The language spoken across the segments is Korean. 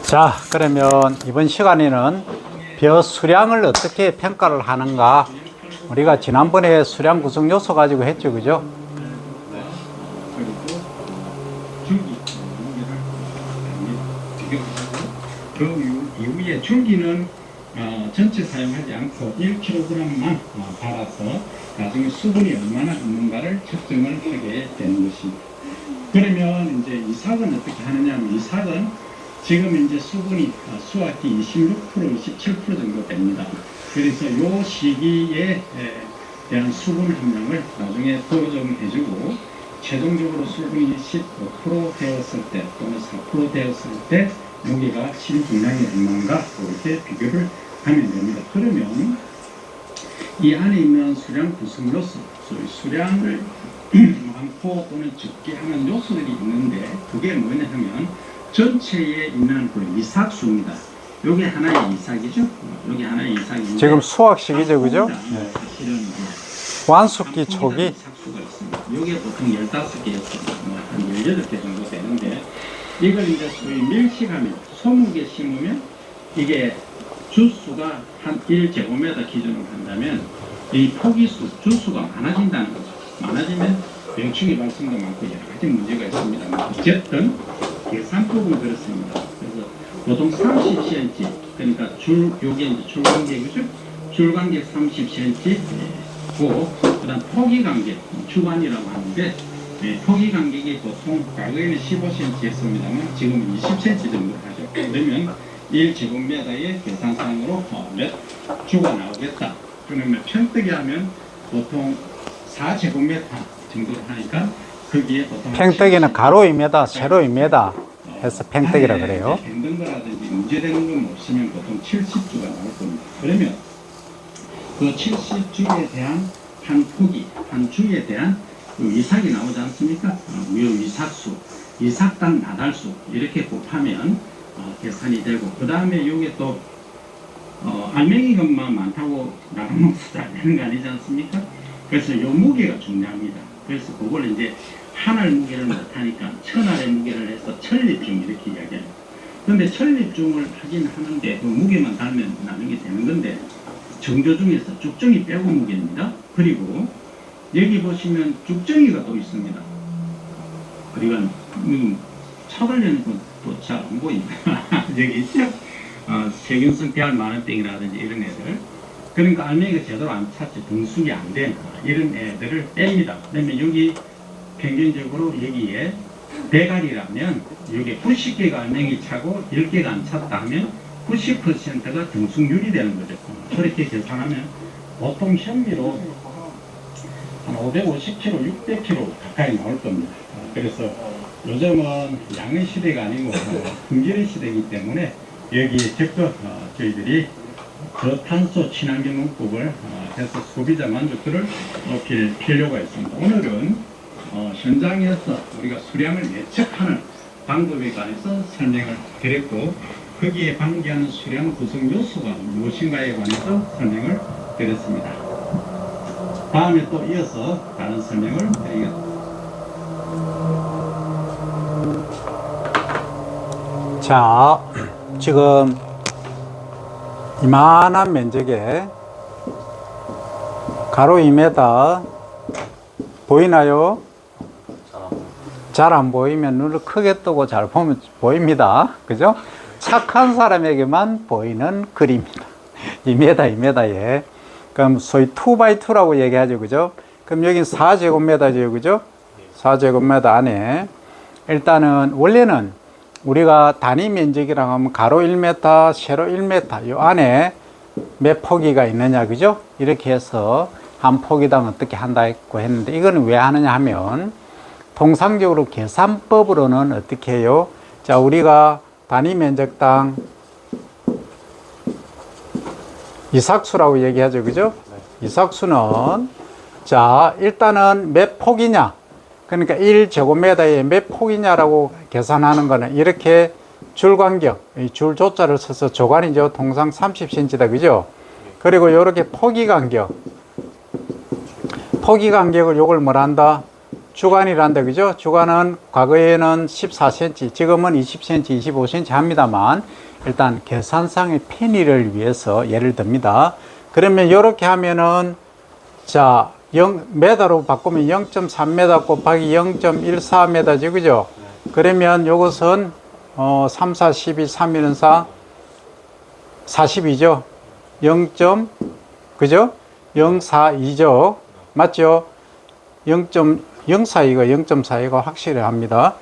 자, 그러면 이번 시간에는 벼 수량을 어떻게 평가를 하는가. 우리가 지난번에 수량 구성 요소 가지고 했죠, 그죠? 그 이후에 줄기는 전체 사용하지 않고 1kg만 갈아서 나중에 수분이 얼마나 있는가를 측정을 하게 되는 것입니다. 그러면 이제 이삭은 어떻게 하느냐면, 이삭은 지금 이제 수분이 수확기 26%, 27% 정도 됩니다. 그래서 이 시기에 대한 수분 함량을 나중에 보정해주고, 최종적으로 수분이 15% 되었을 때 또는 4% 되었을 때 무게가 실분량이 얼마인가 이렇게 비교를 하면 됩니다. 그러면 이 안에 있는 수량 구성 요소, 소위 수량을 많고 또는 적게 하는 요소들이 있는데, 그게 뭐냐 하면 전체에 있는 그 이삭수입니다. 요게 하나의 이삭이죠. 요게 하나의 이삭인데 지금 수확 시기죠, 그죠? 네. 완숙기 초기. 이삭수가 있습니다. 요게 보통 15개였습니다. 한 18개 정도 되는데, 이걸 이제 소위 밀식하면 20개 심으면 이게 주수가 한 1제곱미터 기준으로 한다면 이 포기수, 주수가 많아진다는 거죠. 많아지면 병충해 발생도 많고 여러 가지 문제가 있습니다만, 어쨌든 계산법은 그렇습니다. 그래서 보통 30cm, 그러니까 요게 이제 줄간격이죠. 줄간격 30cm고, 그다음 포기 간격, 주관이라고 하는데, 포기 간격이 보통 과거에는 15cm였습니다만 지금은 20cm 정도 하죠. 그러면 1제곱미터의 계산상으로 몇 주가 나오겠다. 그러면 평뜨기 하면 보통 4제곱미터 정도를 하니까 거기에 보통 평뜨기는 가로 2m, 세로 2m 해서 평뜨기라 그래요. 힘든 거라든지 문제되는 건 없으면 보통 70주가 나올 겁니다. 그러면 그 70주에 대한 한 포기, 한 주에 대한 이삭이 나오지 않습니까? 이삭수, 이삭당 나달수 이렇게 곱하면 계산이 되고, 그 다음에 이게 또 알맹이 것만 많다고 나눠먹어서 안 되는 거 아니지 않습니까? 그래서 이 무게가 중요합니다. 그래서 그걸 이제 한 알 무게를 못하니까 1000알의 무게를 해서 천립중 이렇게 이야기합니다. 그런데 천립중을 하긴 하는데 그 무게만 달면 나중에 되는 건데, 정조 중에서 죽정이 빼고 무게입니다. 그리고 여기 보시면 죽정이가 또 있습니다. 그러니까 차들려는 것도 잘 안 보입니다. 여기 있죠? 세균성 대알 만원병이라든지 이런 애들. 그러니까 알맹이가 제대로 안 찼죠. 등숙이 안 된 이런 애들을 뺍니다. 그러면 여기 평균적으로 여기에 대가리라면 여기 90개가 알맹이 차고 10개가 안 찼다 하면 90%가 등숙률이 되는 거죠. 그렇게 계산하면 보통 현미로 한 550kg, 600kg 가까이 나올 겁니다. 그래서 요즘은 양의 시대가 아니고 품질의 시대이기 때문에 여기에 적극 저희들이 저탄소 친환경 문법을 해서 소비자 만족도를 높일 필요가 있습니다. 오늘은 현장에서 우리가 수량을 예측하는 방법에 관해서 설명을 드렸고, 거기에 관계하는 수량 구성 요소가 무엇인가에 관해서 설명을 드렸습니다. 다음에 또 이어서 다른 설명을 드리겠습니다. 자, 지금 이만한 면적에 가로 2m 보이나요? 잘 안 보이면 눈을 크게 뜨고 잘 보면 보입니다. 그죠? 착한 사람에게만 보이는 그림입니다. 2m, 2m에. 그럼 소위 2x2라고 얘기하죠. 그죠? 그럼 여긴 4제곱미터죠. 그죠? 4제곱미터 안에 일단은 원래는 우리가 단위 면적이라고 하면 가로 1m, 세로 1m 요 안에 몇 포기가 있느냐. 그죠? 이렇게 해서 한 포기당 어떻게 한다 했고 했는데, 이거는 왜 하느냐 하면 통상적으로 계산법으로는 어떻게 해요? 자, 우리가 단위 면적당 이삭수라고 얘기하죠. 그죠? 이삭수는 자, 일단은 몇 폭이냐? 그러니까 1제곱미터에 몇 폭이냐라고 계산하는 거는 이렇게 줄간격, 줄 조자를 써서 조간이죠. 통상 30cm다. 그죠? 그리고 이렇게 포기 간격을 요걸 뭐라 한다? 주간이란다, 그죠? 주간은 과거에는 14cm, 지금은 20cm, 25cm 합니다만, 일단 계산상의 편의를 위해서 예를 듭니다. 그러면 이렇게 하면은, 자, 0m로 바꾸면 0.3m 곱하기 0.14m지, 그죠? 그러면 요것은, 3, 4, 12, 3, 1은 4, 42죠? 0. 그죠? 042죠? 맞죠? 0.042가 0.42가 확실히 합니다.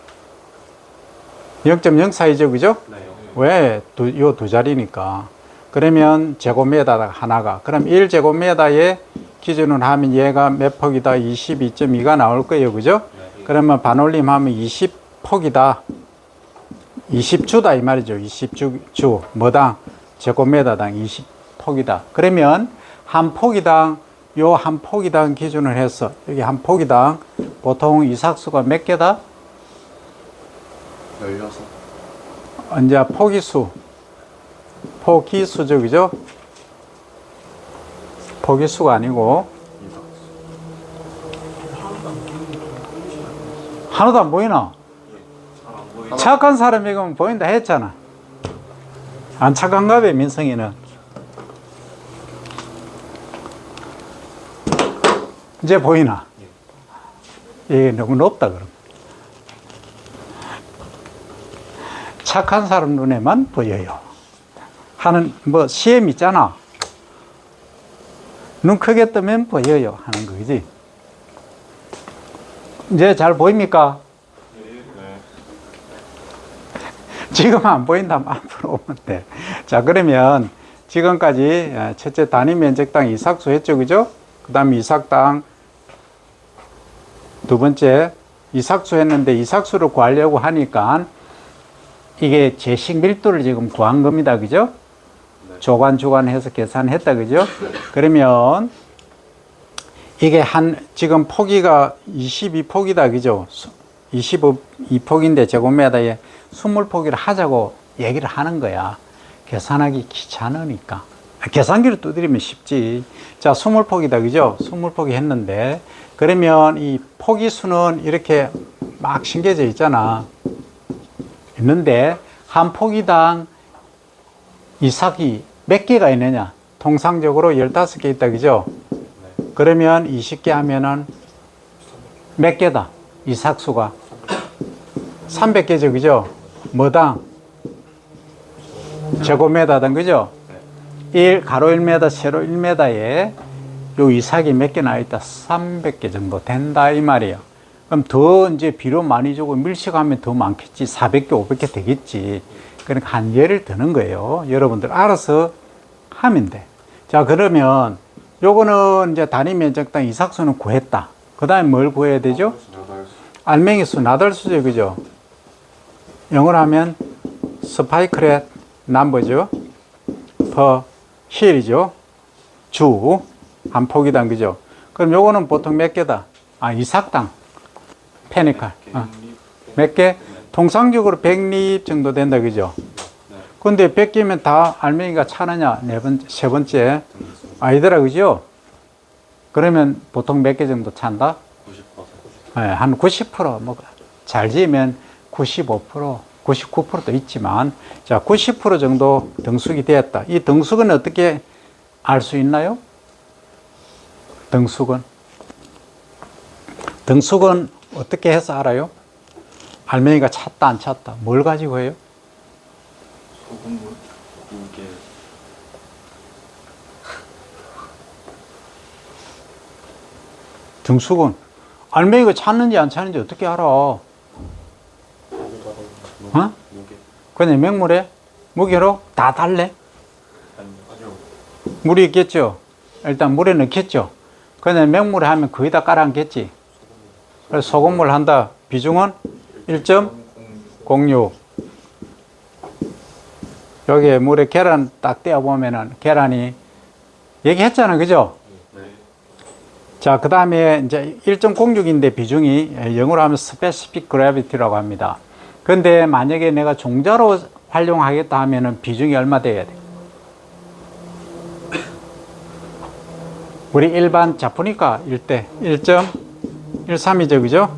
0.042죠, 그죠? 네. 왜? 요 두 자리니까. 그러면 제곱미터가 하나가. 그럼 1제곱미터의 기준으로 하면 얘가 몇 폭이다? 22.2가 나올 거예요, 그죠? 네. 그러면 반올림 하면 20폭이다. 20주다 이 말이죠. 20주 뭐당? 제곱미터당 20폭이다. 그러면 한 폭이당 요 한 폭이당 기준을 해서 여기 한 폭이당 보통 이삭수가 몇 개다? 16. 이제 포기수죠, 그죠? 포기수가 아니고 하나도 안 보이나? 착한 사람이면 보인다 했잖아. 안 착한가 봐, 민성이는. 이제 보이나? 이게 너무 높다, 그럼. 착한 사람 눈에만 보여요. 하는, 뭐, 시험 있잖아. 눈 크게 뜨면 보여요. 하는 거지. 이제 잘 보입니까? 네. 지금 안 보인다면 앞으로 오면 돼. 자, 그러면 지금까지 첫째 단위 면적당 이삭수 했죠, 그죠? 그 다음에 이삭당 두 번째 이삭수 했는데 이삭수를 구하려고 하니까 이게 제식 밀도를 지금 구한 겁니다. 그죠? 네. 조간 주간 해서 계산했다. 그죠? 그러면 이게 지금 폭이가 22폭이다. 그죠? 22폭인데 제곱미터에 20폭이를 하자고 얘기를 하는 거야. 계산하기 귀찮으니까. 계산기를 두드리면 쉽지. 자, 20폭이다. 그죠? 20폭이 했는데, 그러면 이 폭이수는 이렇게 막 심겨져 있잖아. 있는데, 한 폭이당 이삭이 몇 개가 있느냐? 통상적으로 15개 있다. 그죠? 네. 그러면 20개 하면은 몇 개다? 이삭수가 300개죠. 그죠? 뭐당? 제곱미터당. 그죠? 1, 가로 1m, 세로 1m에 요 이삭이 몇 개 나있다? 300개 정도 된다, 이 말이에요. 그럼 더 이제 비료 많이 주고 밀식하면 더 많겠지. 400개, 500개 되겠지. 그러니까 한 예를 드는 거예요. 여러분들 알아서 하면 돼. 자, 그러면 요거는 이제 단위 면적당 이삭수는 구했다. 그 다음에 뭘 구해야 되죠? 알맹이수, 나달수죠. 그죠? 영어로 하면 스파이크렛 넘버죠. per 힐이죠. 주 한 폭이당. 그죠? 그럼 요거는 보통 몇 개다? 이삭당 페니칼 몇 개? 통상적으로 100립 정도 된다. 그죠? 근데 100개면 다 알맹이가 차느냐? 세 번째 아니더라. 그죠? 그러면 보통 몇 개 정도 찬다? 90%. 네, 한 90%, 뭐, 잘 지으면 95%, 99%도 있지만, 자, 90% 정도 등숙이 되었다. 이 등숙은 어떻게 알 수 있나요? 등숙은 어떻게 해서 알아요? 알맹이가 찼다, 안 찼다. 뭘 가지고 해요? 소금물, 무게. 등숙은 알맹이가 찼는지 안 찼는지 어떻게 알아? 어? 무게. 그냥 맹물에 무게로 다 달래? 아니요. 물이 있겠죠? 일단 물에 넣겠죠? 그냥 맹물에 하면 거의 다 깔아앉겠지? 그래서 소금물 한다. 비중은 1.06. 여기에 물에 계란 딱 떼어보면은 계란이 얘기했잖아. 그죠? 네. 자, 그 다음에 이제 1.06인데 비중이 영어로 하면 specific gravity라고 합니다. 근데 만약에 내가 종자로 활용하겠다 하면은 비중이 얼마 돼야 돼? 우리 일반 자푸니까 1대 1.13이죠. 그죠?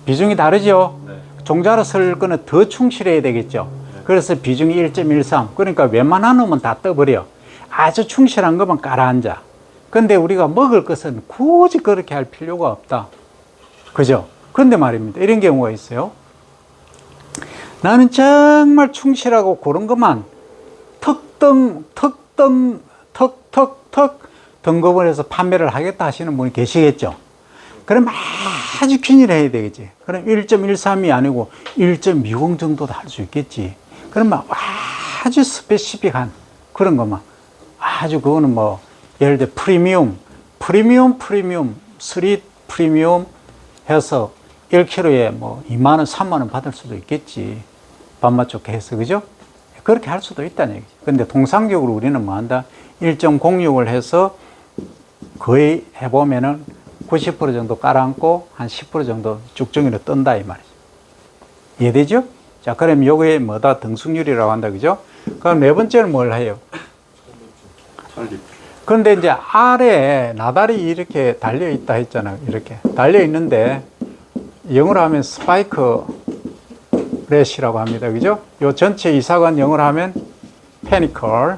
비중이 다르죠? 네. 종자로 쓸 거는 더 충실해야 되겠죠? 그래서 비중이 1.13. 그러니까 웬만한 놈은 다 떠버려. 아주 충실한 것만 깔아앉아. 근데 우리가 먹을 것은 굳이 그렇게 할 필요가 없다. 그죠? 그런데 말입니다. 이런 경우가 있어요. 나는 정말 충실하고 그런 것만 턱 등급을 해서 판매를 하겠다 하시는 분이 계시겠죠. 그럼 아주 균일해야 되겠지. 그럼 1.13이 아니고 1.20 정도도 할 수 있겠지. 그러면 아주 스페시픽한 그런 것만 아주 그거는 뭐 예를 들어 프리미엄, 3 프리미엄 해서 1kg에 뭐 2만원, 3만원 받을 수도 있겠지. 밥맛 좋게 해서, 그죠? 그렇게 할 수도 있다는 얘기지. 근데 통상적으로 우리는 뭐 한다? 1.06을 해서 거의 해보면은 90% 정도 깔아앉고 한 10% 정도 쭉정이로 뜬다 이 말이죠. 이해되죠? 자, 그럼 요게 뭐다? 등승률이라고 한다, 그죠? 그럼 네 번째는 뭘 해요? 설립. 그런데 이제 아래에 나달이 이렇게 달려 있다 했잖아요. 이렇게 달려 있는데 영어로 하면 스파이크 렛이라고 합니다. 그죠? 요 전체 이삭은 영어로 하면 페니컬,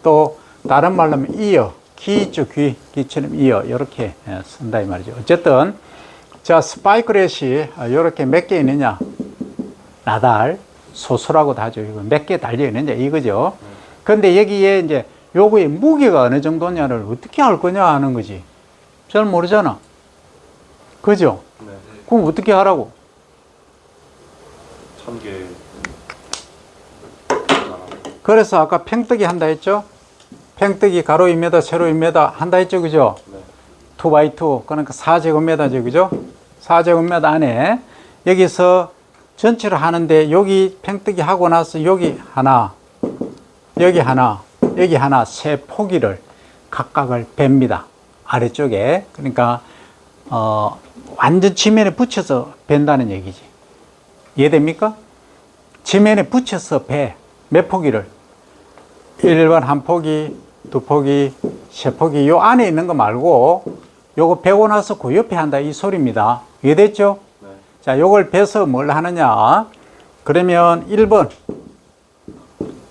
또 다른 말로 하면 이어, 귀 있죠, 귀처럼 이어, 이렇게 쓴다 이 말이죠. 어쨌든 자, 스파이크 렛이 이렇게 몇 개 있느냐? 나달, 소수라고도 하죠. 이거 몇 개 달려 있느냐 이거죠. 근데 여기에 이제 요거의 무게가 어느 정도냐를 어떻게 알 거냐 하는 거지. 잘 모르잖아. 그죠? 네. 그럼 어떻게 하라고? 1000개. 그래서 아까 팽뜨기 한다 했죠? 팽뜨기 가로 2m, 세로 2m 한다 했죠? 그죠? 네. 2x2, 그러니까 4제곱미터죠. 그죠? 4제곱미터 안에 여기서 전체를 하는데 여기 팽뜨기 하고 나서 여기 하나, 여기 하나, 여기 하나 세 포기를 각각을 뺍니다. 아래쪽에. 그러니까 완전 지면에 붙여서 벤다는 얘기지. 이해됩니까? 지면에 붙여서 배. 몇 포기를? 1번 한 포기, 두 포기, 세 포기. 요 안에 있는 거 말고 요거 베고 나서 그 옆에 한다 이 소리입니다. 이해됐죠? 네. 자, 요걸 베서 뭘 하느냐? 그러면 1번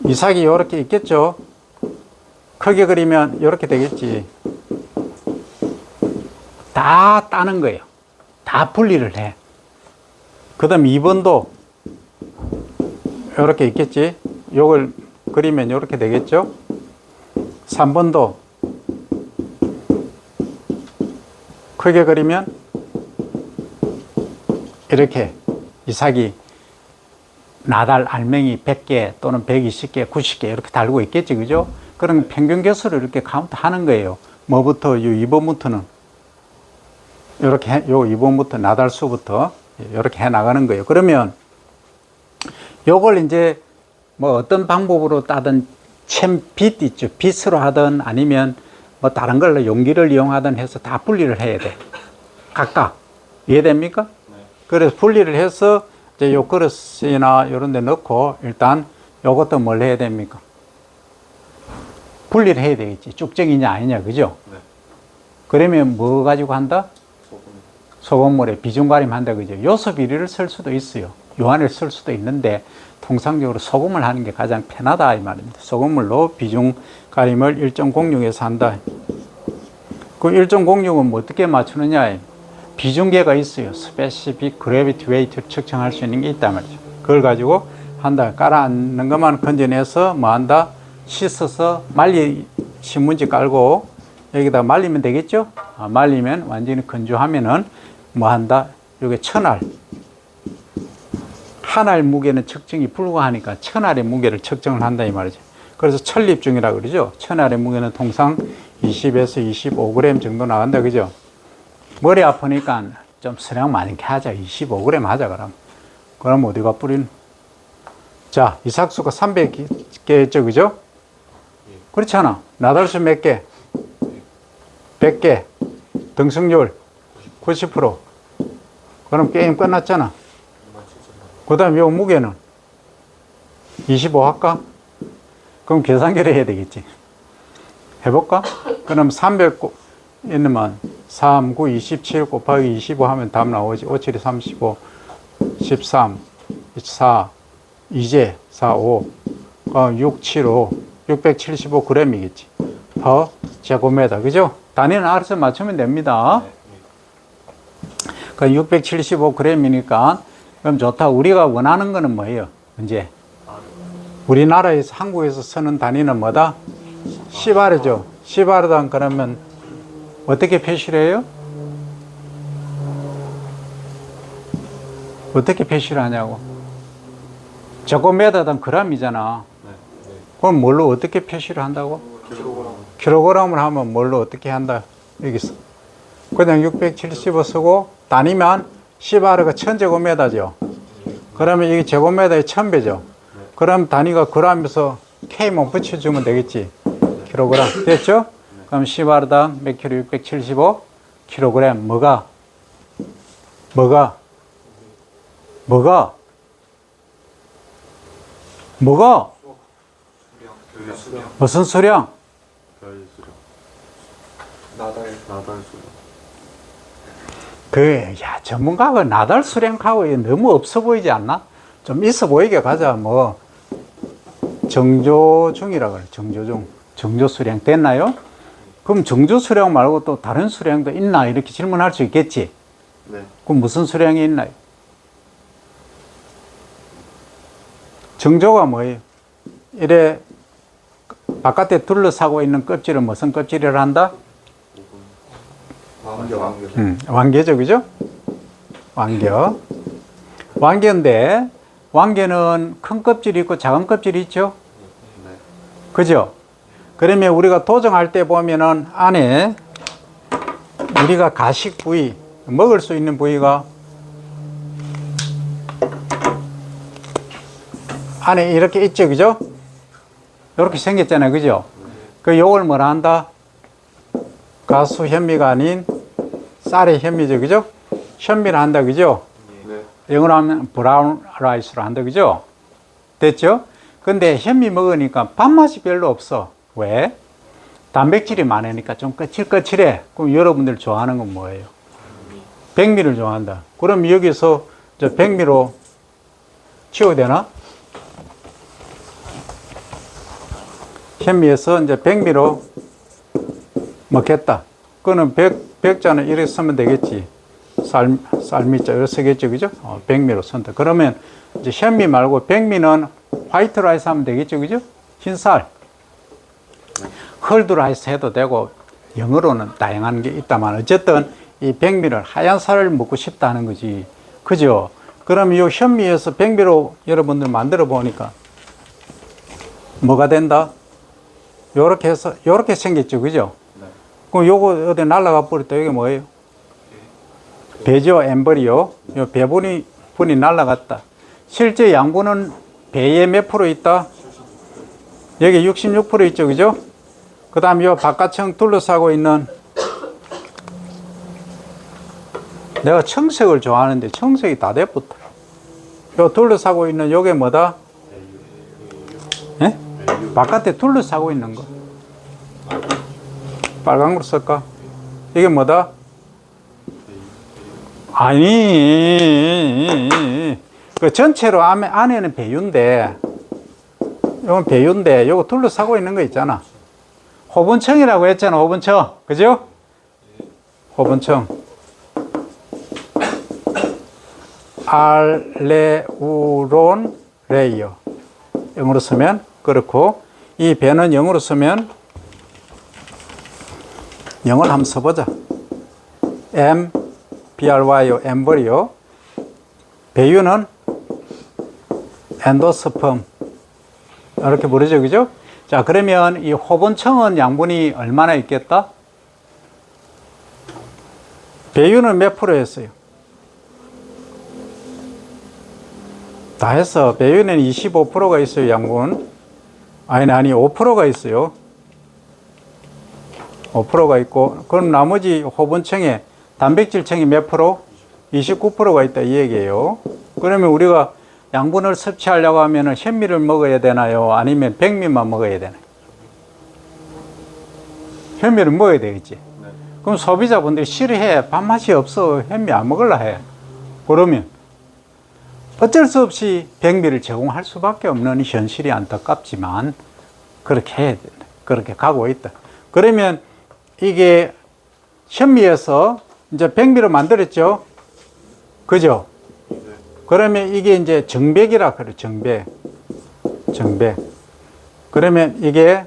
이삭이 요렇게 있겠죠? 크게 그리면 이렇게 되겠지. 다 따는 거예요. 다 분리를 해. 그 다음 2번도 이렇게 있겠지. 요걸 그리면 이렇게 되겠죠. 3번도 크게 그리면 이렇게 이삭이 나달 알맹이 100개 또는 120개, 90개 이렇게 달고 있겠지. 그죠? 그럼 평균 개수를 이렇게 카운트 하는 거예요. 뭐부터, 요 2번부터는 이렇게 요 2번부터 나달 수부터 이렇게 해 나가는 거예요. 그러면 요걸 이제 뭐 어떤 방법으로 따든 챔빗 있죠. 빗으로 하든 아니면 뭐 다른 걸로 용기를 이용하든 해서 다 분리를 해야 돼. 각각. 이해됩니까? 네. 그래서 분리를 해서 이제 요 그릇이나 요런 데 넣고 일단 요것도 뭘 해야 됩니까? 분리를 해야 되겠지. 쭉정이냐 아니냐. 그죠? 네. 그러면 뭐 가지고 한다? 소금. 소금물에 비중 가림한다. 그죠? 요소 비리를 쓸 수도 있어요. 요한을 쓸 수도 있는데 통상적으로 소금을 하는 게 가장 편하다 이 말입니다. 소금물로 비중 가림을 1.06에서 한다. 그 1.06은 뭐 어떻게 맞추느냐? 비중계가 있어요. 스페시픽 그래비티 웨이트를 측정할 수 있는 게 있단 말이죠. 그걸 가지고 한다. 깔아앉는 것만 건져내서 뭐 한다? 씻어서 신문지 깔고 여기다 말리면 되겠죠? 말리면 완전히 건조하면은 뭐 한다? 요게 1000알. 한 알 무게는 측정이 불가하니까 1000알의 무게를 측정을 한다 이 말이죠. 그래서 천립중이라고 그러죠. 1000알의 무게는 통상 20에서 25g 정도 나간다. 그죠? 머리 아프니까 좀 수량 많게 하자. 25g 하자, 그럼. 그럼 어디가 뿌린? 자, 이삭수가 300개였죠, 그죠? 그렇잖아. 나달수 몇 개? 100개. 등승률 90%. 그럼 게임 끝났잖아. 그 다음 요 무게는 25 할까? 그럼 계산기를 해야 되겠지. 해볼까? 그럼 300 있으면 3, 9, 27 곱하기 25 하면 답 나오지. 5, 7, 35, 13, 4, 2제, 4, 5, 6, 7, 5, 675g이겠지. per 제곱미터. 그죠? 단위는 알아서 맞추면 됩니다. 그 675g이니까 그럼 좋다. 우리가 원하는 거는 뭐예요? 이제 우리나라에서 한국에서 쓰는 단위는 뭐다? 시바르죠. 시바르당 그러면 어떻게 표시를 해요? 어떻게 표시를 하냐고. 제곱미터당 g이잖아. 그럼 뭘로 어떻게 표시를 한다고? 킬로그램을 하면 뭘로 어떻게 한다? 여기서 그냥 675 쓰고 단위면 시바르가 1000제곱미터죠. 그러면 이게 제곱미터에 1000배죠. 그럼 단위가 g에서 K만 붙여주면 되겠지. 킬로그램. 됐죠? 그럼 시바르당 몇 킬로? 675 킬로그램. 뭐가? 무슨 수량? 별 수량. 나달 수량. 전문가가 나달 수량하고 너무 없어 보이지 않나? 좀 있어 보이게 가자. 뭐 정조중이라 그래. 정조 수량 됐나요? 그럼 정조 수량 말고 또 다른 수량도 있나? 이렇게 질문할 수 있겠지. 네. 그럼 무슨 수량이 있나요? 정조가 뭐예요? 이래 바깥에 둘러싸고 있는 껍질은 무슨 껍질이라 한다? 완개죠, 그죠? 완개인데 완개는 큰 껍질이 있고 작은 껍질이 있죠? 그죠? 그러면 우리가 도정할 때 보면은 안에 우리가 가식 부위, 먹을 수 있는 부위가 안에 이렇게 있죠, 그죠? 이렇게 생겼잖아요, 그죠? 요걸 뭐라 한다? 가수 현미가 아닌 쌀의 현미죠, 그죠? 현미를 한다, 그죠? 영어로 하면 브라운 라이스로 한다, 그죠? 됐죠? 근데 현미 먹으니까 밥맛이 별로 없어. 왜? 단백질이 많으니까 좀 거칠거칠해. 그럼 여러분들 좋아하는 건 뭐예요? 백미를 좋아한다. 그럼 여기서 저 백미로 치워야 되나? 현미에서 이제 백미로 먹겠다. 그거는 백자는 이렇게 쓰면 되겠지. 쌀미자 이렇게 쓰겠죠, 그죠? 백미로 쓴다. 그러면 이제 현미 말고 백미는 화이트 라이스 하면 되겠죠, 그죠? 흰쌀. 헐드 라이스 해도 되고 영어로는 다양한 게 있다만 어쨌든 이 백미를 하얀 쌀을 먹고 싶다는 거지, 그죠? 그러면 이 현미에서 백미로 여러분들 만들어 보니까 뭐가 된다? 요렇게 해서 요렇게 생겼죠, 그죠? 그럼 요거 어디 날아가 버렸다. 이게 뭐예요? 배죠, 엠브리오. 요 배분이 날아갔다. 실제 양분은 배에 몇 프로 있다? 여기 66% 있죠, 그죠? 그 다음 요 바깥청 둘러싸고 있는, 내가 청색을 좋아하는데 청색이 다 돼붙어. 요 둘러싸고 있는 요게 뭐다? 예? 바깥에 둘러싸고 있는 거. 빨간 걸 쓸까? 이게 뭐다? 아니, 그 전체로 안에는 배유인데, 이건 배유인데, 요거 둘러싸고 있는 거 있잖아. 호분청이라고 했잖아, 호분청. 그죠? 호분청. 알레우론 레이어. 영어로 쓰면 그렇고, 이 배는 영어로 쓰면, 영어를 한번 써보자. BRYO, 엠브리오. 배유는 엔도스펌. 이렇게 부르죠, 그죠? 자, 그러면 이 호분청은 양분이 얼마나 있겠다? 배유는 몇 프로였어요? 다 해서 배유는 25%가 있어요, 양분. 아니, 5%가 있어요. 5%가 있고, 그럼 나머지 호분청에 단백질청이 몇 프로? 29%가 있다, 이 얘기예요. 그러면 우리가 양분을 섭취하려고 하면 현미를 먹어야 되나요? 아니면 백미만 먹어야 되나요? 현미를 먹어야 되겠지. 그럼 소비자분들이 싫어해. 밥맛이 없어. 현미 안 먹을라 해. 그러면 어쩔 수 없이 백미를 제공할 수밖에 없는 현실이 안타깝지만 그렇게 해야 된다. 그렇게 가고 있다. 그러면 이게 현미에서 이제 백미로 만들었죠? 그죠? 그러면 이게 이제 정백이라 그래. 정백. 그러면 이게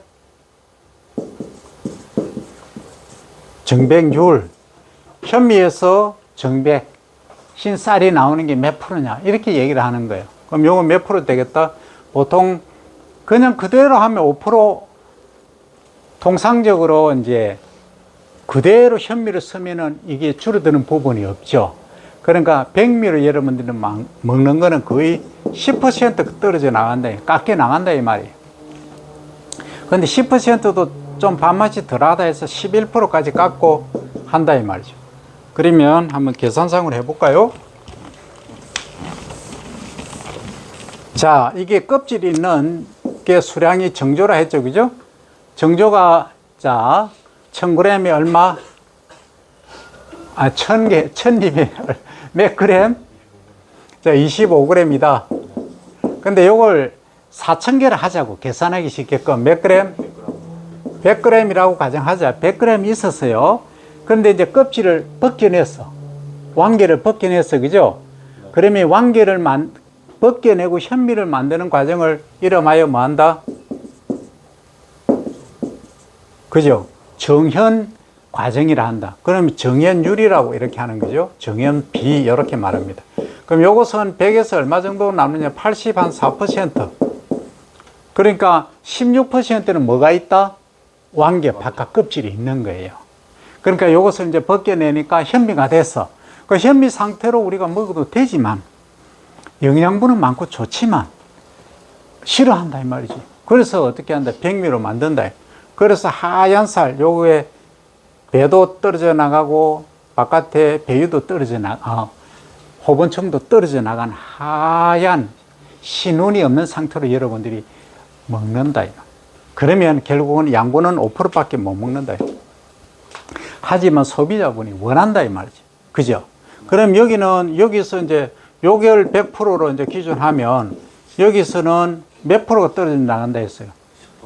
정백률. 현미에서 정백, 흰쌀이 나오는 게 몇 프로냐? 이렇게 얘기를 하는 거예요. 그럼 요거 몇 프로 되겠다? 보통 그냥 그대로 하면 5%, 통상적으로 이제 그대로 현미를 쓰면은 이게 줄어드는 부분이 없죠. 그러니까 백미를 여러분들이 먹는 거는 거의 10% 떨어져 나간다. 깎여 나간다 이 말이에요. 근데 10%도 좀 밥맛이 덜하다 해서 11%까지 깎고 한다 이 말이죠. 그러면 한번 계산상으로 해볼까요? 자, 이게 껍질이 있는 게 수량이 정조라 했죠, 그죠? 정조가 자 1000g이 얼마? 1000입에 몇 그램? 자, 25g이다. 근데 요걸 4000개를 하자고 계산하기 쉽게끔 몇 그램? 100g이라고 가정하자. 100g 있었어요. 그런데 이제 껍질을 벗겨냈어. 왕개를 벗겨냈어. 그죠? 그러면 왕개를 벗겨내고 현미를 만드는 과정을 이름하여 뭐 한다? 그죠? 정현 과정이라 한다. 그러면 정현율이라고 이렇게 하는 거죠. 정현비 이렇게 말합니다. 그럼 요것은 100에서 얼마 정도 남느냐? 80 한 4%. 그러니까 16%는 뭐가 있다? 왕개 바깥 껍질이 있는 거예요. 그러니까 요것을 이제 벗겨내니까 현미가 됐어. 그 현미 상태로 우리가 먹어도 되지만 영양분은 많고 좋지만 싫어한다 이 말이지. 그래서 어떻게 한다? 백미로 만든다. 그래서 하얀 살, 요거에 배도 떨어져 나가고 바깥에 배유도 떨어져 호번청도 떨어져 나간 하얀 신운이 없는 상태로 여러분들이 먹는다. 그러면 결국은 양분은 5%밖에 못 먹는다. 하지만 소비자분이 원한다 이 말이지. 그죠? 그럼 여기서 이제 요걸 100%로 이제 기준하면 여기서는 몇 프로가 떨어져 나간다 했어요?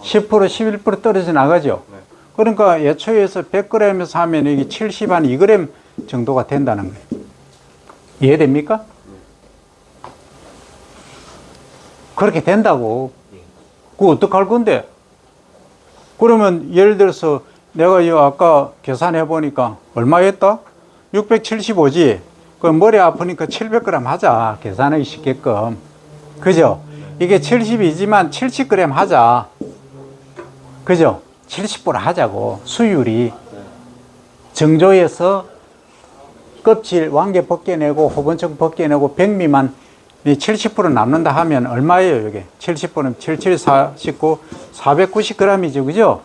10%, 11% 떨어져 나가죠? 네. 그러니까 예초에서 100g에서 하면 이게 70 한 2g 정도가 된다는 거예요. 이해됩니까? 그렇게 된다고. 그거 어떡할 건데? 그러면 예를 들어서 내가 아까 계산해 보니까 얼마였다? 675지? 그럼 머리 아프니까 700g 하자. 계산하기 쉽게끔. 그죠? 이게 70이지만 70g 하자. 그죠? 70% 하자고. 수율이 정조에서 껍질 왕개 벗겨내고 호번청 벗겨내고 백미만 70% 남는다 하면 얼마예요 이게? 70%는 77, 49, 490g이죠. 그죠?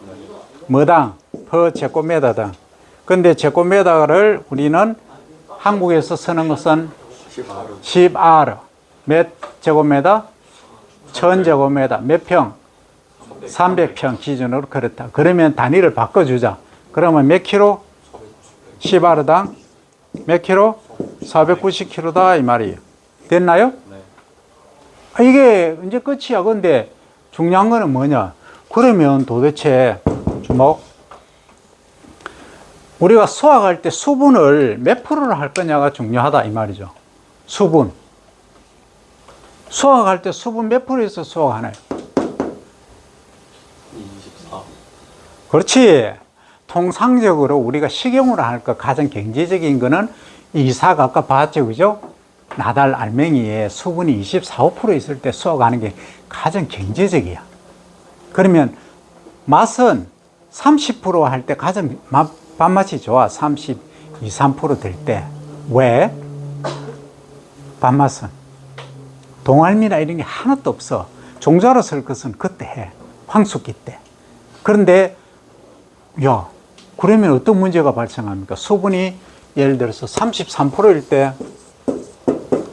뭐당? 퍼 제곱미터당. 근데 제곱미터를 우리는 한국에서 쓰는 것은 10R. 몇 제곱미터? 1000제곱미터. 몇 평? 300평 기준으로 그렇다. 그러면 단위를 바꿔주자. 그러면 몇 킬로? 10R당 몇 킬로? 490kg다 이 말이에요. 됐나요? 네. 이게 이제 끝이야. 근데 중요한 거는 뭐냐? 그러면 도대체 주목. 우리가 수확할 때 수분을 몇 프로를 할 거냐가 중요하다 이 말이죠. 수분. 수확할 때 수분 몇 프로에서 수확하나요? 24. 그렇지. 통상적으로 우리가 식용으로 할 거 가장 경제적인 거는 이사가 아까 봤죠. 그죠? 나달 알맹이에 수분이 24, 5% 있을 때 수확하는 게 가장 경제적이야. 그러면 맛은 30% 할 때 가장 밥맛이 좋아. 32, 3% 될 때. 왜? 밥맛은 동알미나 이런 게 하나도 없어. 종자로 쓸 것은 그때 해. 황숙기 때. 그런데 야, 그러면 어떤 문제가 발생합니까? 수분이 예를 들어서 33%일 때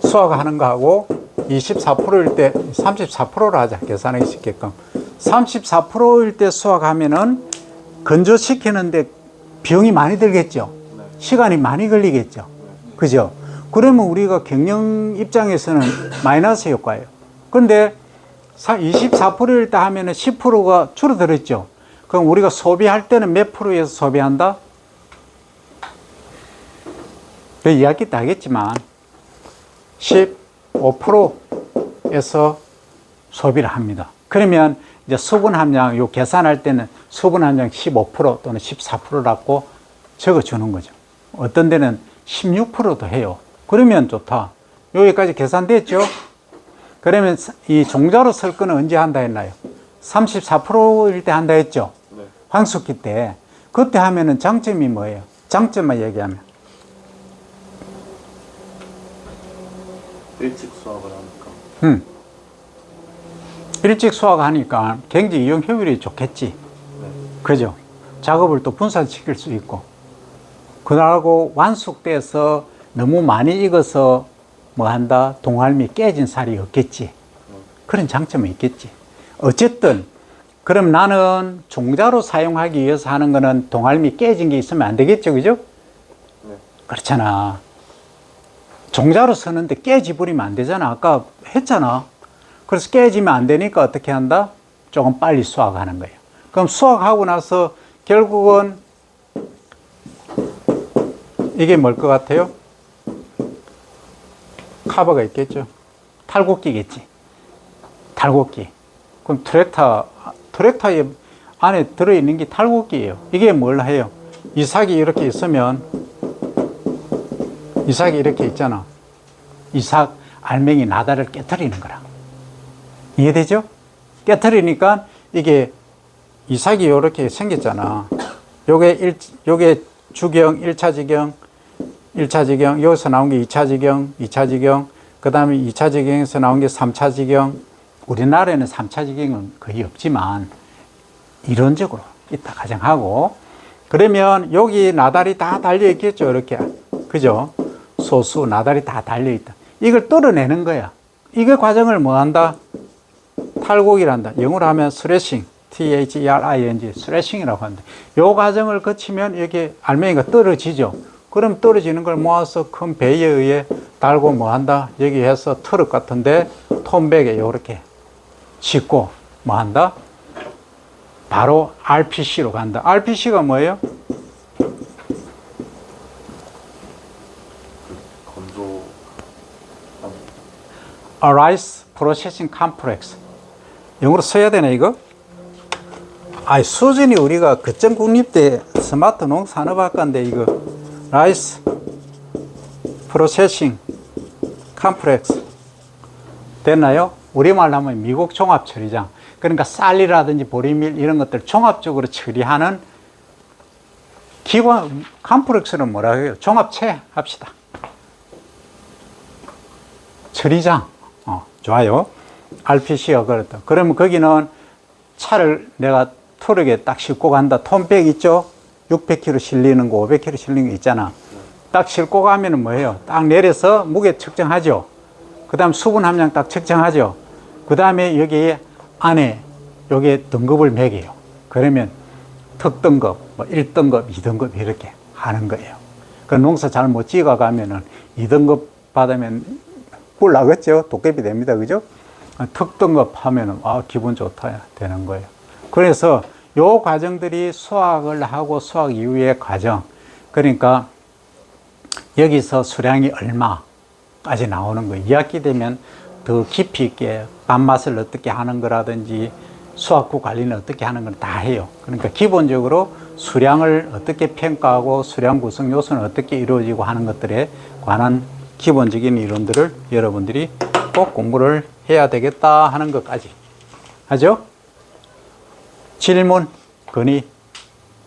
수확하는 거하고 24%일 때 34%로 하자. 계산하기 쉽게끔. 34%일 때 수확하면은 건조시키는데 비용이 많이 들겠죠. 시간이 많이 걸리겠죠. 그죠? 그러면 우리가 경영 입장에서는 마이너스 효과예요. 그런데 24%일 때 하면은 10%가 줄어들었죠. 그럼 우리가 소비할 때는 몇 프로에서 소비한다? 그 이야기 다 하겠지만 15%에서 소비를 합니다. 그러면 이제 수분 함량, 요 계산할 때는 수분 함량 15% 또는 14%라고 적어주는 거죠. 어떤 데는 16%도 해요. 그러면 좋다. 여기까지 계산됐죠? 그러면 이 종자로 쓸 거는 언제 한다 했나요? 34%일 때 한다 했죠? 네. 황숙기 때. 그때 하면은 장점이 뭐예요? 장점만 얘기하면. 일찍 수확을 하니까. 일찍 수확하니까 굉장히 이용 효율이 좋겠지. 네. 그죠? 작업을 또 분산시킬 수 있고. 그러고 완숙돼서 너무 많이 익어서 뭐 한다? 동알미 깨진 살이 없겠지. 그런 장점은 있겠지. 어쨌든, 그럼 나는 종자로 사용하기 위해서 하는 거는 동알미 깨진 게 있으면 안 되겠죠. 그죠? 네. 그렇잖아. 종자로 쓰는데 깨지버리면 안 되잖아. 아까 했잖아. 그래서 깨지면 안 되니까 어떻게 한다? 조금 빨리 수확하는 거예요. 그럼 수확하고 나서 결국은 이게 뭘 것 같아요? 카버가 있겠죠. 탈곡기겠지. 탈곡기. 그럼 트랙터의 안에 들어있는 게 탈곡기예요. 이게 뭘 해요? 이삭이 이렇게 있으면, 이삭이 이렇게 있잖아. 이삭 알맹이 나다를 깨트리는 거라. 이해되죠? 깨트리니까 이게 이삭이 이렇게 생겼잖아. 요게 주경, 1차 지경, 1차 지경, 여기서 나온 게 2차 지경, 2차 지경, 그 다음에 2차 지경에서 나온 게 3차 지경. 우리나라에는 3차 지경은 거의 없지만 이론적으로 있다 가정하고, 그러면 여기 나달이 다 달려 있겠죠. 이렇게. 그죠? 소수, 나달이 다 달려 있다. 이걸 떨어내는 거야. 이거 과정을 뭐 한다? 탈곡이란다. 영어로 하면 스레싱, THERING, 스레싱이라고 한다. 요 과정을 거치면 이렇게 알맹이가 떨어지죠. 그럼 떨어지는 걸 모아서 큰 배에 의해 달고 뭐 한다? 여기 해서 트럭 같은데 톰백에 이렇게 싣고 뭐 한다? 바로 RPC로 간다. RPC가 뭐예요? 건조. Rice Processing Complex. 영어로 써야 되나 이거? 수준이 우리가 그점 국립대 스마트 농산업학과인데 이거 Rice Processing Complex 됐나요? 우리말로 하면 미국 종합 처리장. 그러니까 쌀이라든지 보리밀 이런 것들 종합적으로 처리하는 기관 컴플렉스는 뭐라고 해요? 종합체 합시다. 처리장. 좋아요. RPC가 그렇다. 그러면 거기는 차를 내가 트럭에 딱 싣고 간다. 톰백 있죠? 600kg 실리는 거, 500kg 실리는 거 있잖아. 딱 싣고 가면은 뭐예요? 딱 내려서 무게 측정하죠. 그 다음 수분 함량 딱 측정하죠. 그 다음에 여기 안에 여기에 등급을 매겨요. 그러면 특등급, 뭐 1등급, 2등급 이렇게 하는 거예요. 그 농사 잘 못 지어 가면은 2등급 받으면 꿀 나겠죠? 도깨비 됩니다. 그죠? 특등급 하면은, 기분 좋다 되는 거예요. 그래서 요 과정들이 수확을 하고 수확 이후의 과정. 그러니까 여기서 수량이 얼마까지 나오는 거예요. 2학기 되면 더 깊이 있게 밥맛을 어떻게 하는 거라든지 수확후 관리는 어떻게 하는 걸 다 해요. 그러니까 기본적으로 수량을 어떻게 평가하고 수량 구성 요소는 어떻게 이루어지고 하는 것들에 관한 기본적인 이론들을 여러분들이 꼭 공부를 해야 되겠다 하는 것까지 하죠. 질문, 건의.